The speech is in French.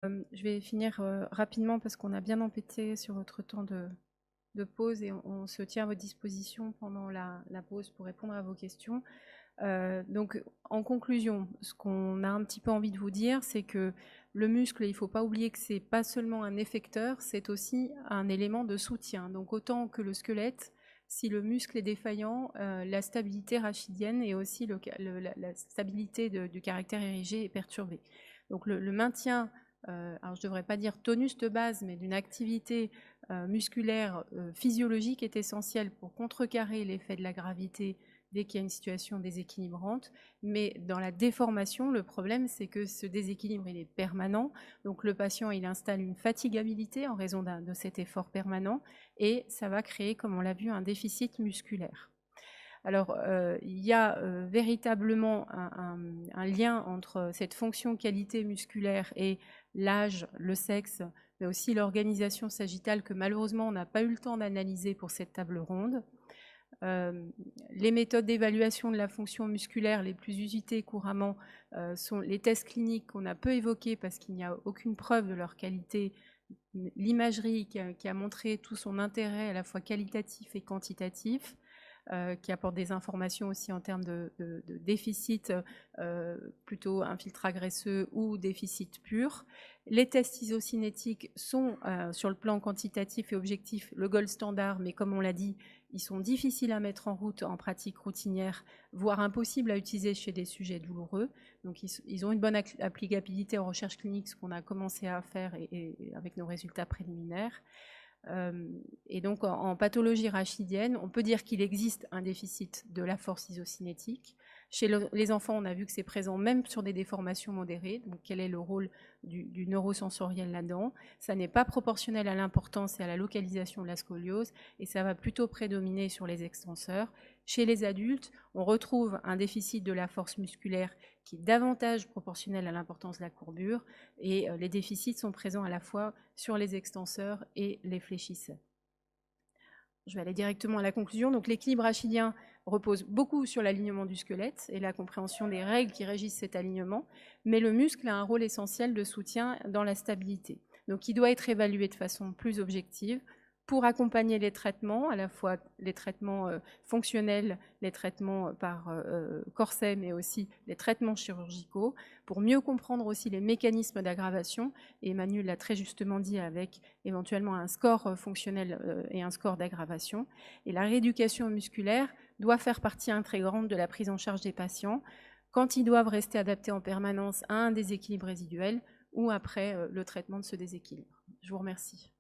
Je vais finir rapidement parce qu'on a bien empiété sur votre temps de pause et on se tient à votre disposition pendant la pause pour répondre à vos questions. Donc, en conclusion, ce qu'on a un petit peu envie de vous dire, c'est que le muscle, il ne faut pas oublier que ce n'est pas seulement un effecteur, c'est aussi un élément de soutien. Donc, autant que le squelette, si le muscle est défaillant, la stabilité rachidienne et aussi la stabilité du caractère érigé est perturbée. Donc, le maintien, alors je ne devrais pas dire tonus de base, mais d'une activité musculaire physiologique est essentielle pour contrecarrer l'effet de la gravité dès qu'il y a une situation déséquilibrante. Mais dans la déformation, le problème, c'est que ce déséquilibre, il est permanent. Donc le patient, il installe une fatigabilité en raison de cet effort permanent et ça va créer, comme on l'a vu, un déficit musculaire. Alors, il y a véritablement un lien entre cette fonction qualité musculaire et l'âge, le sexe, mais aussi l'organisation sagittale que malheureusement on n'a pas eu le temps d'analyser pour cette table ronde. Les méthodes d'évaluation de la fonction musculaire les plus usitées couramment sont les tests cliniques qu'on a peu évoqués parce qu'il n'y a aucune preuve de leur qualité. L'imagerie qui a montré tout son intérêt à la fois qualitatif et quantitatif, qui apporte des informations aussi en termes de déficit, plutôt infiltrat graisseux ou déficit pur. Les tests isocinétiques sont, sur le plan quantitatif et objectif, le gold standard, mais comme on l'a dit, ils sont difficiles à mettre en route en pratique routinière, voire impossibles à utiliser chez des sujets douloureux. Donc ils ont une bonne applicabilité en recherche clinique, ce qu'on a commencé à faire et avec nos résultats préliminaires. Et donc en pathologie rachidienne, on peut dire qu'il existe un déficit de la force isocinétique. Chez les enfants, on a vu que c'est présent même sur des déformations modérées. Donc quel est le rôle du neurosensoriel là-dedans? Ça n'est pas proportionnel à l'importance et à la localisation de la scoliose et ça va plutôt prédominer sur les extenseurs. Chez les adultes, on retrouve un déficit de la force musculaire qui est davantage proportionnel à l'importance de la courbure et les déficits sont présents à la fois sur les extenseurs et les fléchisseurs. Je vais aller directement à la conclusion. Donc l'équilibre rachidien repose beaucoup sur l'alignement du squelette et la compréhension des règles qui régissent cet alignement, mais le muscle a un rôle essentiel de soutien dans la stabilité. Donc il doit être évalué de façon plus objective pour accompagner les traitements, à la fois les traitements fonctionnels, les traitements par corset, mais aussi les traitements chirurgicaux, pour mieux comprendre aussi les mécanismes d'aggravation. Et Emmanuel l'a très justement dit, avec éventuellement un score fonctionnel et un score d'aggravation. Et la rééducation musculaire doit faire partie intégrante de la prise en charge des patients quand ils doivent rester adaptés en permanence à un déséquilibre résiduel ou après le traitement de ce déséquilibre. Je vous remercie.